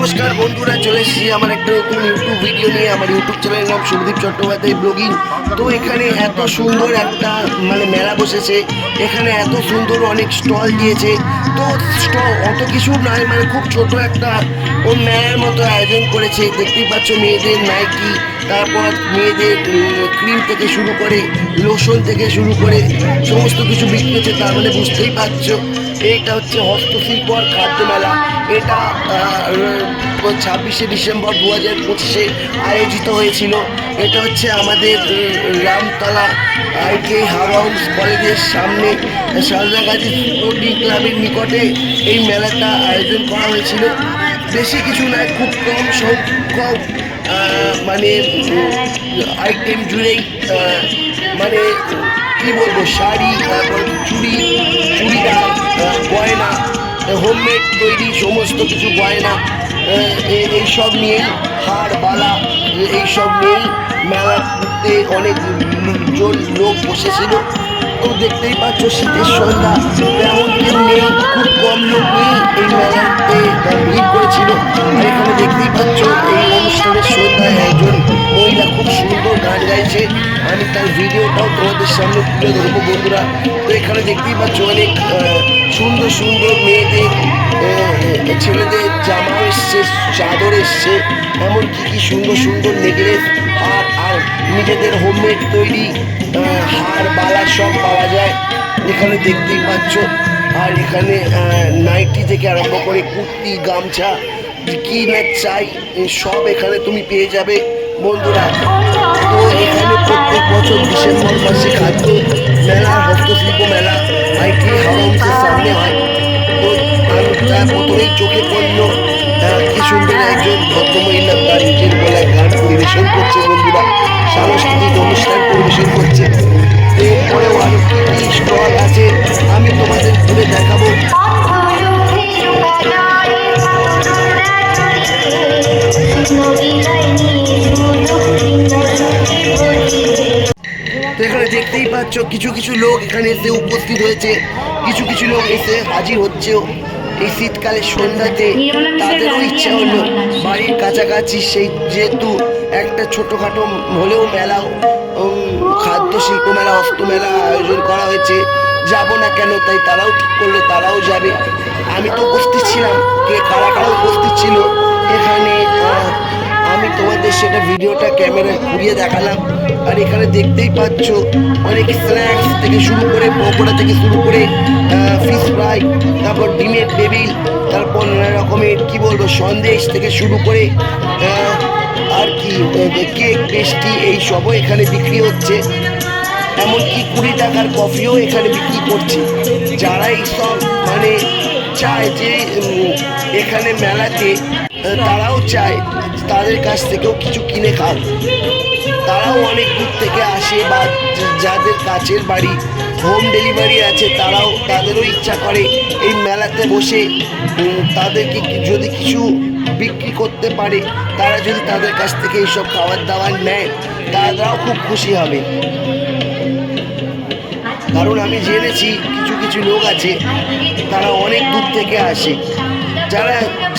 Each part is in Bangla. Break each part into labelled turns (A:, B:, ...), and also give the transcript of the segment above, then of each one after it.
A: নমস্কার বন্ধুরা, চলে এসেছি আমার একটা নতুন ইউটিউব ভিডিও নিয়ে। আমার ইউটিউব চ্যানেলের নাম শুভদীপ চট্টোপাধ্যায় ব্লগিং। তো এখানে এত সুন্দর একটা মেলা বসেছে, এখানে এত সুন্দর অনেক স্টল দিয়েছে। তো স্টল অত কিছু নয়, খুব ছোট একটা মেলার মতো আয়োজন করেছে। দেখতেই পাচ্ছ মেয়েদের নাইটি, তারপর মেয়েদের ক্রিম থেকে শুরু করে লোশন থেকে শুরু করে সমস্ত কিছু বিক্রি হচ্ছে। তার বুঝতেই পারছো এইটা হচ্ছে হস্তশিল্প আর খাদ্য মেলা। এটা 26শে ডিসেম্বর 2025-এ আয়োজিত হয়েছিল। এটা হচ্ছে আমাদের রামতলা ITI হাউস কলেজের সামনে সারদাগাজী স্পোর্টিং ক্লাবের নিকটে এই মেলাটা আয়োজন করা হয়েছিল। বেশি কিছু নয়, খুব কম সংখ্যক আইটেম জুড়েই কি বলবো, শাড়ি, তারপর চুড়িদার, গয়না, হোমমেড তৈরি সমস্ত কিছু গয়না, এইসব নিয়েই হার বালা, এইসব নিয়েই মেলাতে অনেকজন লোক বসেছিল। তো দেখতেই পাচ্ছ শীতের সন্ধ্যা, তেমন কেউ নেই, খুব কম লোক নেই এই মেলাতে ভিড় করেছিল। আর এখানে দেখতেই পাচ্ছ এই অনুষ্ঠানের সন্ধ্যায় একজন মহিলা খুব সুন্দর গান গাইছে। আমি তার ভিডিওটাও তোমাদের সামনে তুলে ধরবো বন্ধুরা। তো এখানে দেখতেই পাচ্ছ অনেক সুন্দর সুন্দর মেয়েদের, ছেলেদের জামাও এসছে, চাদর এসছে, এমনকি কি সুন্দর সুন্দর নেকলেস আর নিজেদের হোমমেড তৈরি হার বালা সব পাওয়া যায় এখানে, দেখতেই পাচ্ছ। আর এখানে নাইটি থেকে আরম্ভ করে কুর্তি, গামছা, কি না চাই সব এখানে তুমি পেয়ে যাবে বন্ধুরা। তো এখানে প্রত্যেক বছর ডিসেম্বর মাসে খাদ্য মেলা, হস্তশিল্প মেলা ITI হাউসের সামনে হয়। তো প্রথমেই চোখে পড়ল কি সুন্দর একজন ভদ্রমহিলা তার নিজের গলায় গান পরিবেশন করছে বন্ধুরা, সাংস্কৃতিক অনুষ্ঠান পরিবেশন করছে। এরপরেও আরো কি কি স্টল আছে আমি তোমাদের ঘুরে দেখাবো। তো এখানে দেখতেই পাচ্ছ কিছু কিছু লোক এখানে এসে উপস্থিত হয়েছে, কিছু কিছু লোক এসে হাজির হচ্ছেও এই শীতকালের সন্ধ্যাতে। তাদেরও ইচ্ছা হলো বাড়ির কাছাকাছি, সেই যেহেতু একটা ছোটোখাটো হলেও মেলা, খাদ্য শিল্প মেলা, হস্ত মেলা আয়োজন করা হয়েছে, যাব না কেন, তাই তারাও ঠিক করলো তারাও যাবে। আমি তো উপস্থিত ছিলাম, কারা কারা উপস্থিত ছিল এখানে আমি তোমাদের সেটা ভিডিওটা ক্যামেরায় ঘুরিয়ে দেখালাম। আর এখানে দেখতেই পাচ্ছ অনেক স্ন্যাক্স থেকে শুরু করে, পকোড়া থেকে শুরু করে ফিশ ফ্রাই, তারপর ডিমের টেবিল, তারপর নানা রকমের কি বলবো সন্দেশ থেকে শুরু করে আর কি কেক, পেস্ট্রি, এই সবও এখানে বিক্রি হচ্ছে। এমনকি 20 টাকার কফিও এখানে বিক্রি করছে। যারা এইসব চায় যে এখানে মেলাতে, তারাও চায় তাদের কাছ থেকেও কিছু কিনে খাও। তারাও অনেক দূর থেকে আসে, বা যাদের কাছের বাড়ি হোম ডেলিভারি আছে তাদেরও ইচ্ছা করে এই মেলাতে বসে তাদেরকে যদি কিছু বিক্রি করতে পারে, তারা যদি তাদের কাছ থেকে এইসব খাবার দাবার নেয়, তারাও খুব খুশি হবে। কারণ আমি জেনেছি কিছু কিছু লোক আছে তারা অনেক দূর থেকে আসে,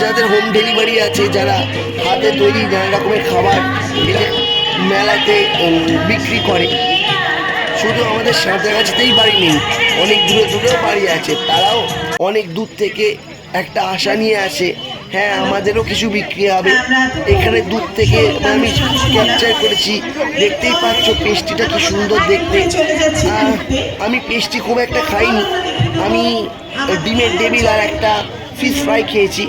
A: যাদের হোম ডেলিভারি আছে, যারা হাতে তৈরি নানা রকমের খাবার মেলাতে বিক্রি করে। শুধু আমাদের সাঁতরাগাছিতেই বাড়ি নেই, অনেক দূরে দূরেও বাড়ি আছে, তারাও অনেক দূর থেকে একটা আশা নিয়ে আসে, হ্যাঁ আমাদেরও কিছু বিক্রি হবে। এখানে দূর থেকে আমি ক্যাপচার করেছি, দেখতেই পাচ্ছ পেস্ট্রিটা কি সুন্দর দেখতে। আমি পেস্ট্রি খুব একটা খাইনি, আমি ডিমের টেবিল আর একটা ফিশ ফ্রাই খেয়েছি।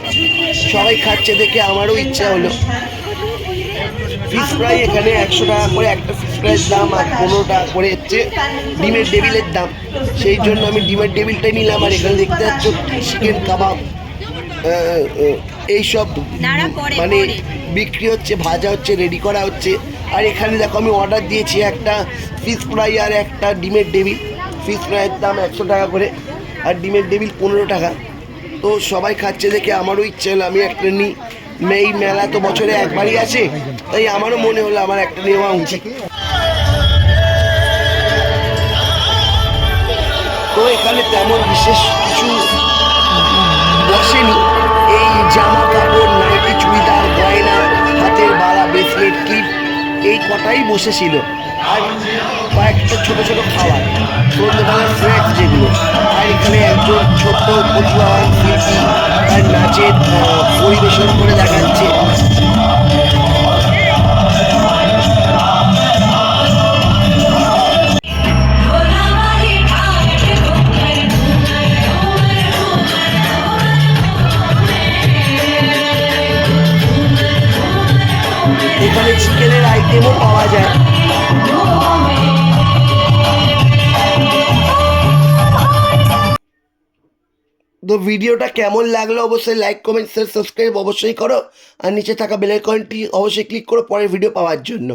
A: সবাই খাচ্ছে দেখে আমারও ইচ্ছা হলো। ফিশ ফ্রাই এখানে 100 টাকা করে একটা ফিশ ফ্রাইয়ের দাম, আর 15 টাকা করে হচ্ছে ডিমের টেবিলের দাম। সেই জন্য আমি ডিমের টেবিলটাই নিলাম। আর এখানে দেখতে পাচ্ছ চিকেন কাবাব, এইসব বিক্রি হচ্ছে, ভাজা হচ্ছে, রেডি করা হচ্ছে। আর এখানে দেখো আমি অর্ডার দিয়েছি একটা ফিশ ফ্রাই আর একটা ডিমের টেবিল। ফিশ ফ্রাইয়ের দাম 100 টাকা করে, আর ডিমের টেবিল 15 টাকা। তো সবাই খাচ্ছে দেখে আমারও ইচ্ছে হলো আমি একটা নিই। এই মেলা তো বছরে একবারই আসে, তাই আমারও মনে হলো আমার একটা নেওয়া উচিত। তো এখানে তেমন বিশেষ কিছু বসেনি, এই জামা কাপড়, নাইটি, চুড়ি এই কটাই বসেছিল, আর কয়েকটা ছোট ছোট খাবার, সন্ধ্যেবেলার স্ন্যাক্স যেগুলো। আর এখানে একজন ছোট্ট প্রতিভাবান শিল্পী তার নাচের পরিবেশন করে দেখাচ্ছে। এখানে চিকেনের আইটেমও পাওয়া যায়। তো ভিডিওটা কেমন লাগলো অবশ্যই লাইক কমেন্ট শেয়ার সাবস্ক্রাইব অবশ্যই করো, আর নিচে থাকা বেল আইকনটি অবশ্যই ক্লিক করো পরের ভিডিও পাওয়ার জন্য।